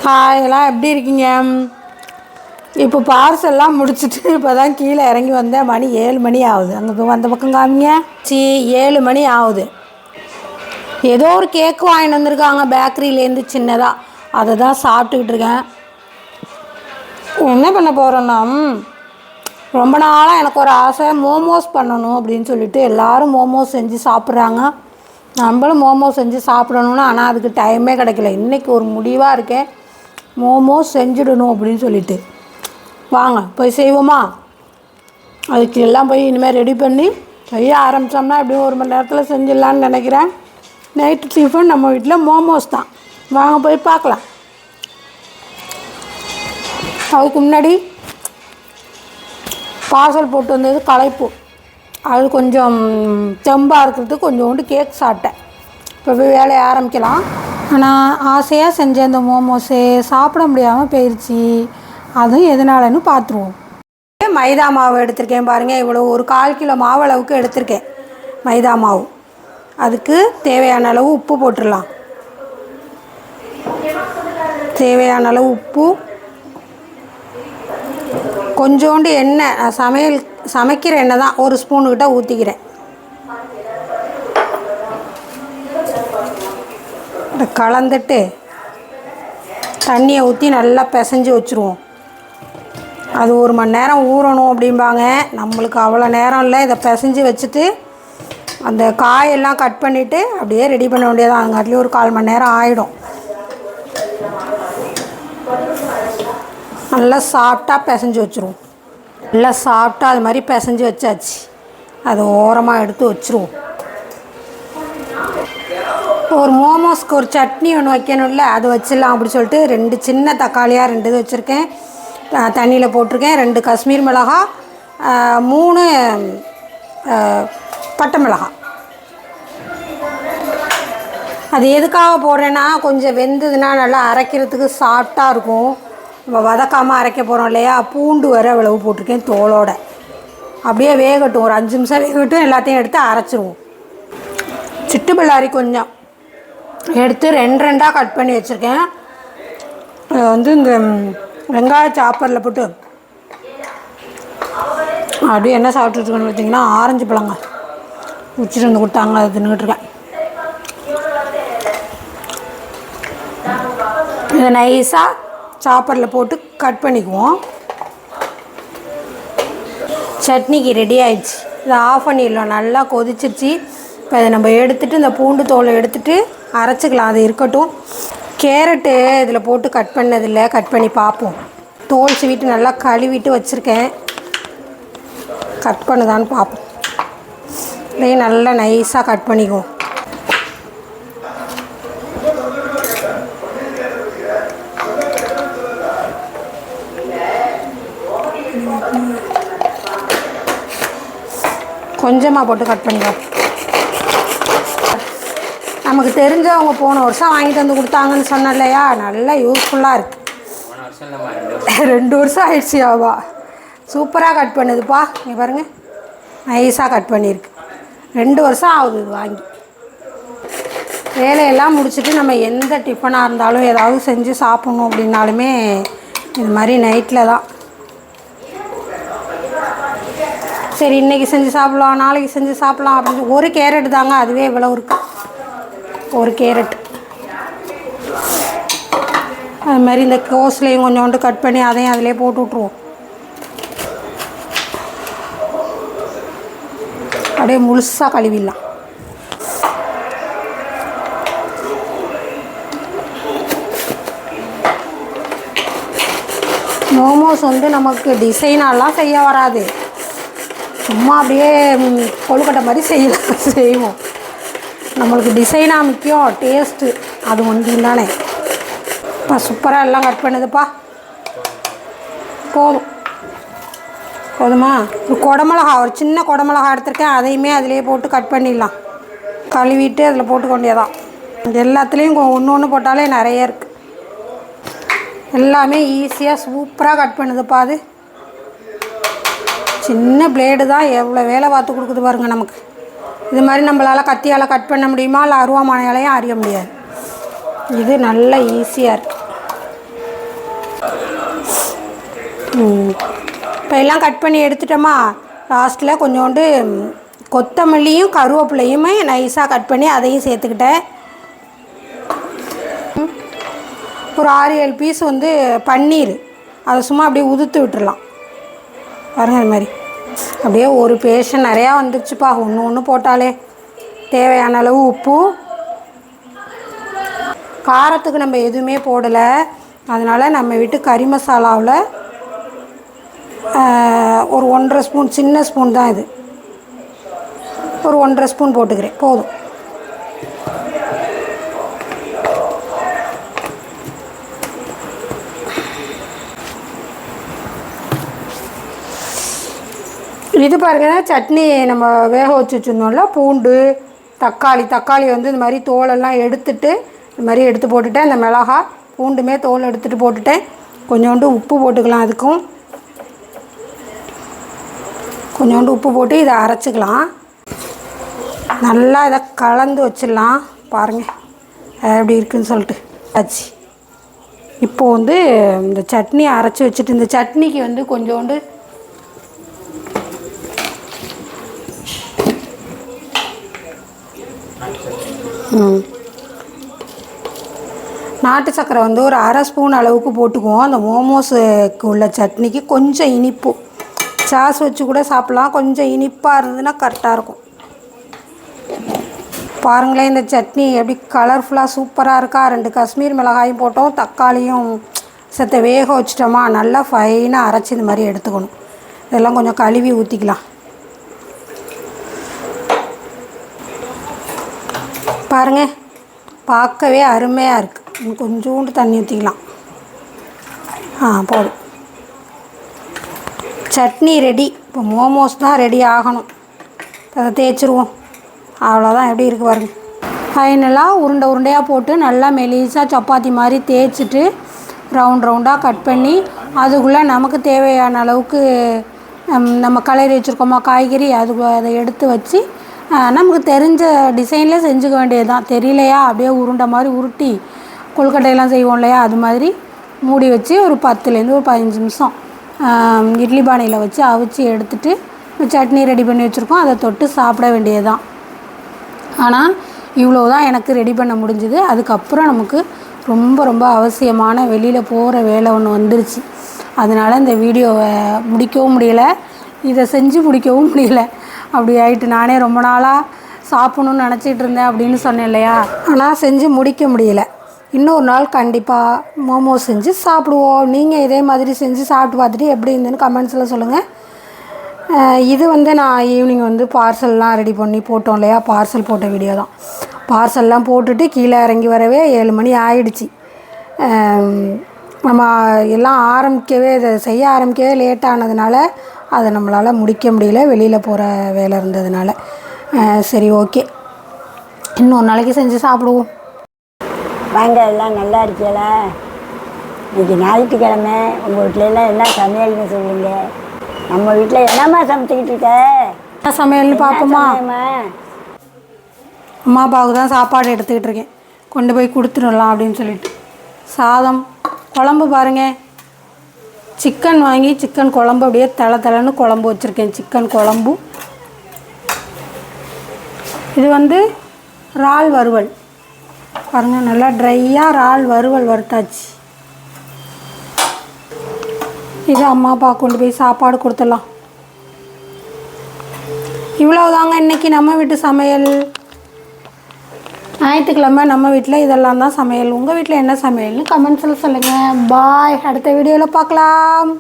Hi, எல்லாம் எப்படி இருக்கீங்க? இப்போ பார்சல்லாம் முடிச்சுட்டு இப்போ தான் கீழே இறங்கி வந்தேன். மணி 7 மணி ஆகுது. அங்கே அந்த பக்கம் காமிங்க. 7 மணி ஆகுது. ஏதோ ஒரு கேக்கு வாங்கிட்டு வந்திருக்காங்க பேக்கரியிலேருந்து சின்னதாக. அதை தான் சாப்பிட்டுக்கிட்டு இருக்கேன். என்ன பண்ண போகிறேன்னா, ரொம்ப நாளாக எனக்கு ஒரு ஆசை மோமோஸ் பண்ணணும் அப்படின்னு சொல்லிட்டு எல்லோரும் மோமோஸ் செஞ்சு சாப்பிட்றாங்க. நம்மளும் மோமோஸ் செஞ்சு சாப்பிடணுன்னு, ஆனால் அதுக்கு டைமே கிடைக்கல. இன்றைக்கி ஒரு முடிவாக இருக்கேன், மோமோஸ் செஞ்சிடணும் அப்படின்னு சொல்லிட்டு. வாங்க போய் செய்வோமா? அதுக்கு எல்லாம் போய் இனிமேல் ரெடி பண்ணி செய்ய ஆரம்பித்தோம்னா எப்படியும் 1 மணி நேரத்தில் செஞ்சிடலான்னு நினைக்கிறேன். நைட்டு டிஃபன் நம்ம வீட்டில் மோமோஸ் தான். வாங்க போய் பார்க்கலாம். அதுக்கு முன்னாடி பார்சல் போட்டு வந்தது களைப்பு. அது கொஞ்சம் தெம்பாக இருக்கிறதுக்கு கொஞ்சோண்டு கேக் சாப்பிட்டேன். இப்போ போய் வேலையை ஆரம்பிக்கலாம். ஆனால் ஆசையாக செஞ்ச இந்த மோமோஸே சாப்பிட முடியாமல் போயிடுச்சு. அதுவும் எதனாலன்னு பார்த்துருவோம். மைதா மாவு எடுத்திருக்கேன் பாருங்கள். இவ்வளோ ஒரு 1/4 கிலோ மாவு அளவுக்கு எடுத்திருக்கேன் மைதா மாவு. அதுக்கு தேவையான அளவு உப்பு போட்டுடலாம். தேவையான அளவு உப்பு, கொஞ்சோண்டு எண்ணெய், சமைக்கிற எண்ணெய் தான் 1 ஸ்பூனுக்கிட்ட ஊற்றிக்கிறேன். கலந்துட்டு தண்ணியை ஊற்றி நல்லா பிசைஞ்சு வச்சுருவோம். அது 1 மணி நேரம் ஊறணும் அப்படிம்பாங்க. நம்மளுக்கு அவ்வளோ நேரம் இல்லை. இதை பிசைஞ்சு வச்சுட்டு அந்த காயெல்லாம் கட் பண்ணிவிட்டு அப்படியே ரெடி பண்ண வேண்டியதான். அதுங்காட்டிலையும் ஒரு 1/4 மணி நேரம் ஆகிடும். நல்லா சாஃப்டாக பிசைஞ்சு வச்சுருவோம். நல்லா சாஃப்டாக அது மாதிரி பிசைஞ்சு வச்சாச்சு. அதை ஓரமாக எடுத்து வச்சுருவோம். ஒரு மோமோஸ்க்கு ஒரு சட்னி ஒன்று வைக்கணும்ல, அது வச்சிடலாம் அப்படி சொல்லிட்டு 2 சின்ன தக்காளியாக 2 இது வச்சுருக்கேன். தண்ணியில் போட்டிருக்கேன். 2 காஷ்மீர் மிளகா, 3 பட்டை மிளகாய். அது எதுக்காக போடுறேன்னா, கொஞ்சம் வெந்ததுன்னா நல்லா அரைக்கிறதுக்கு சாஃப்டாக இருக்கும். நம்ம வதக்காமல் அரைக்க போகிறோம் இல்லையா. பூண்டு வர இவ்வளவு போட்டிருக்கேன் தோலோடு. அப்படியே வேகட்டும், ஒரு 5 நிமிஷம் வேகட்டும். எல்லாத்தையும் எடுத்து அரைச்சிருவோம். சிட்டு பல்லாரி கொஞ்சம் எடுத்து 2 கட் பண்ணி வச்சுருக்கேன். இந்த வெங்காய சாப்பரில் போட்டு அப்படியே என்ன சாப்பிட்டுருக்கேன்னு பார்த்தீங்கன்னா, ஆரஞ்சு பழங்க உச்சிட்டு வந்து கொடுத்தாங்க, அதை தின்னுக்கிட்டுருக்கேன். இதை நைஸாக சாப்பரில் போட்டு கட் பண்ணிக்குவோம். சட்னிக்கு ரெடி ஆயிடுச்சு. இதை ஆஃப் பண்ணிடலாம். நல்லா கொதிச்சிருச்சு. இப்போ இதை நம்ம எடுத்துகிட்டு இந்த பூண்டு தோலை எடுத்துகிட்டு அரைச்சிக்கலாம். அது இருக்கட்டும். கேரட்டு இதில் போட்டு கட் பண்ணதில்லை, கட் பண்ணி பார்ப்போம். தோல் சீவிட்டு நல்லா கழுவிட்டு வச்சுருக்கேன். கட் பண்ணுதான்னு பார்ப்போம். இதையும் நல்லா நைஸாக கட் பண்ணிக்குவோம். கொஞ்சமாக போட்டு கட் பண்ணிக்குவோம். நமக்கு தெரிஞ்சவங்க போன வருஷம் வாங்கிட்டு வந்து கொடுத்தாங்கன்னு சொன்ன இல்லையா, நல்லா யூஸ்ஃபுல்லாக இருக்குது. 2 வருஷம் ஆயிடுச்சு. ஆவா, சூப்பராக கட் பண்ணுதுப்பா. நீ பாருங்கள், நைஸாக கட் பண்ணியிருக்கு. 2 வருஷம் ஆகுது இது வாங்கி. வேலையெல்லாம் முடிச்சுட்டு நம்ம எந்த டிஃபனாக இருந்தாலும் ஏதாவது செஞ்சு சாப்பிட்ணும் அப்படின்னாலுமே இது மாதிரி நைட்டில் தான். சரி, இன்றைக்கி செஞ்சு சாப்பிட்லாம், நாளைக்கு செஞ்சு சாப்பிட்லாம் அப்படின்னு. ஒரு கேரட் தாங்க, அதுவே இவ்வளோ இருக்குது. ஒரு கேரட். அது மாதிரி இந்த கோஸ்லையும் கொஞ்சோண்டு கட் பண்ணி அதையும் அதிலே போட்டு விட்ருவோம். அப்படியே முழுசாக கழுவிடலாம். மோமோஸ் நமக்கு டிசைனெல்லாம் செய்ய வராது. சும்மா அப்படியே கொழுக்கட்டை மாதிரி செய்வோம். நம்மளுக்கு டிசைனாக முக்கியம், டேஸ்ட்டு. அது ஒன்றும் தானே. இப்போ சூப்பராக எல்லாம் கட் பண்ணுதுப்பா. போதுமா? ஒரு குடமிளகா, ஒரு சின்ன குடமிளகா எடுத்துருக்கேன். அதையுமே அதிலே போட்டு கட் பண்ணிடலாம். கழுவிட்டு அதில் போட்டுக்கொண்டேதான். எல்லாத்துலேயும் ஒன்று போட்டாலே நிறைய இருக்குது. எல்லாமே ஈஸியாக சூப்பராக கட் பண்ணுதுப்பா. அது சின்ன பிளேடு தான் எவ்வளோ வேலை பார்த்து கொடுக்குது பாருங்கள் நமக்கு. இது மாதிரி நம்மளால் கத்தியால் கட் பண்ண முடியுமா, இல்லை அருவாமனையாலையும் அறிய முடியாது. இது நல்ல ஈஸியாக இருக்குது. இப்போ எல்லாம் கட் பண்ணி எடுத்துட்டோமா. லாஸ்ட்டில் கொஞ்சோண்டு கொத்தமல்லியும் கருவேப்பிலையுமே நைஸாக கட் பண்ணி அதையும் சேர்த்துக்கிட்டேன். ஒரு 6-7 பீஸ் வந்து பன்னீர், அதை சும்மா அப்படியே உதுத்து விட்டுடலாம். பாருங்கள் இது மாதிரி அப்படியே ஒரு பேஷன் நிறையா வந்துடுச்சுப்பா. ஒன்று போட்டாலே. தேவையான அளவு உப்பு. காரத்துக்கு நம்ம எதுவுமே போடலை, அதனால் நம்ம வீட்டு கறி மசாலாவில் ஒரு 1.5 ஸ்பூன், சின்ன ஸ்பூன் தான் இது, ஒரு 1.5 ஸ்பூன் போட்டுக்கிறேன், போதும். இது பாருங்கள், சட்னி நம்ம வேக வச்சு வச்சுருந்தோம்ல, பூண்டு தக்காளி வந்து இந்த மாதிரி தோலெல்லாம் எடுத்துட்டு இந்த மாதிரி எடுத்து போட்டுட்டேன். இந்த மிளகாய் பூண்டுமே தோல் எடுத்துகிட்டு போட்டுட்டேன். கொஞ்சோண்டு உப்பு போட்டுக்கலாம், அதுக்கும் கொஞ்சோண்டு உப்பு போட்டு இதை அரைச்சிக்கலாம். நல்லா இதை கலந்து வச்சிடலாம். பாருங்கள் எப்படி இருக்குதுன்னு சொல்லிட்டு ஆச்சு. இப்போது வந்து இந்த சட்னி அரைச்சி வச்சுட்டு, இந்த சட்னிக்கு வந்து கொஞ்சோண்டு நாட்டு சக்கரை வந்து ஒரு 1/2 ஸ்பூன் அளவுக்கு போட்டுக்குவோம். அந்த மோமோஸுக்கு உள்ள சட்னிக்கு கொஞ்சம் இனிப்பு, சாஸ் வச்சு கூட சாப்பிட்லாம். கொஞ்சம் இனிப்பாக இருந்ததுன்னா கரெக்டாக இருக்கும். பாருங்களேன் இந்த சட்னி எப்படி கலர்ஃபுல்லாக சூப்பராக இருக்கா. 2 காஷ்மீர் மிளகாயும் போட்டோம், தக்காளியும் சேர்த்து வேக வச்சிட்டோமா. நல்லா ஃபைனாக அரைச்சி இந்த மாதிரி எடுத்துக்கணும். இதெல்லாம் கொஞ்சம் கழுவி ஊற்றிக்கலாம். பாருங்கள் பார்க்கவே அருமையாக இருக்குது. கொஞ்சோண்டு தண்ணி ஊற்றிக்கலாம். போதும். சட்னி ரெடி. இப்போ மோமோஸ் தான் ரெடி ஆகணும். அதை தேய்ச்சிருவோம். அவ்வளோதான். எப்படி இருக்குது பாருங்கள். ஃபைனலாக உருண்டையாக போட்டு நல்லா மெலிசாக சப்பாத்தி மாதிரி தேய்ச்சிட்டு ரவுண்டாக கட் பண்ணி அதுக்குள்ளே நமக்கு தேவையான அளவுக்கு நம்ம கலரி வச்சுருக்கோமா காய்கறி, அதை எடுத்து வச்சு நமக்கு தெரிஞ்ச டிசைனில் செஞ்சுக்க வேண்டியது தான். தெரியலையா அப்படியே உருண்டை மாதிரி உருட்டி கொழுக்கட்டையெல்லாம் செய்வோம் இல்லையா, அது மாதிரி மூடி வச்சு ஒரு 10லேருந்து ஒரு 15 நிமிஷம் இட்லி பானையில் வச்சு அவிச்சு எடுத்துகிட்டு சட்னி ரெடி பண்ணி வச்சுருக்கோம். அதை தொட்டு சாப்பிட வேண்டியது தான். ஆனால் இவ்வளோ தான் எனக்கு ரெடி பண்ண முடிஞ்சுது. அதுக்கப்புறம் நமக்கு ரொம்ப அவசியமான வெளியில் போகிற வேலை ஒன்று வந்துருச்சு. அதனால் இந்த வீடியோவை முடிக்கவும் முடியலை, இதை செஞ்சு முடிக்கவும் முடியலை. அப்படி ஆகிட்டு. நானே ரொம்ப நாளாக சாப்பிட்ணுன்னு நினச்சிட்டு இருந்தேன் அப்படின்னு சொன்னேன் இல்லையா, ஆனால் செஞ்சு முடிக்க முடியல. இன்னொரு நாள் கண்டிப்பாக மோமோஸ் செஞ்சு சாப்பிடுவோம். நீங்கள் இதே மாதிரி செஞ்சு சாப்பிட்டு பார்த்துட்டு எப்படி இருந்துன்னு கமெண்ட்ஸில் சொல்லுங்கள். இது வந்து நான் ஈவினிங் வந்து பார்சல்லாம் ரெடி பண்ணி போட்டோம் இல்லையா, பார்சல் போட்ட வீடியோ தான். பார்சல்லாம் போட்டுட்டு கீழே இறங்கி வரவே 7 மணி ஆயிடுச்சு. நம்ம எல்லாம் இதை செய்ய ஆரம்பிக்கவே லேட்டானதுனால அதை நம்மளால் முடிக்க முடியல, வெளியில் போகிற வேலை இருந்ததுனால. சரி ஓகே, இன்னொரு நாளைக்கு செஞ்சு சாப்பிடுவோம். வாங்க, எல்லாம் நல்லா இருக்கீங்களா? இன்றைக்கி ஞாயிற்றுக்கிழமை. உங்கள் வீட்டிலலாம் என்ன சமையல்னு சொல்லுங்க. நம்ம வீட்டில் என்னம்மா சமைச்சிக்கிட்டு இருக்க? என்ன சமையல்னு பார்ப்போமா? அம்மா அப்பாவுக்கு தான் சாப்பாடு எடுத்துக்கிட்டு இருக்கேன், கொண்டு போய் கொடுத்துடலாம் அப்படின்னு சொல்லிட்டு. சாதம், குழம்பு பாருங்கள், சிக்கன் வாங்கி சிக்கன் குழம்பு அப்படியே தளன்னு குழம்பு வச்சுருக்கேன். சிக்கன் குழம்பு. இது வந்து இறால் வறுவல் பாருங்கள், நல்லா ட்ரையாக இறால் வறுவல் வறுத்தாச்சு. இது அம்மா அப்பா கொண்டு போய் சாப்பாடு கொடுத்துடலாம். இவ்வளவுதாங்க இன்றைக்கி நம்ம வீட்டு சமையல். ஞாயிற்றுக்கிழமை நம்ம வீட்டில் இதெல்லாம் தான் சமையல். உங்கள் வீட்டில் என்ன சமையல்னு கமெண்ட்ஸில் சொல்லுங்கள். பாய். அடுத்த வீடியோவில் பார்க்கலாம்.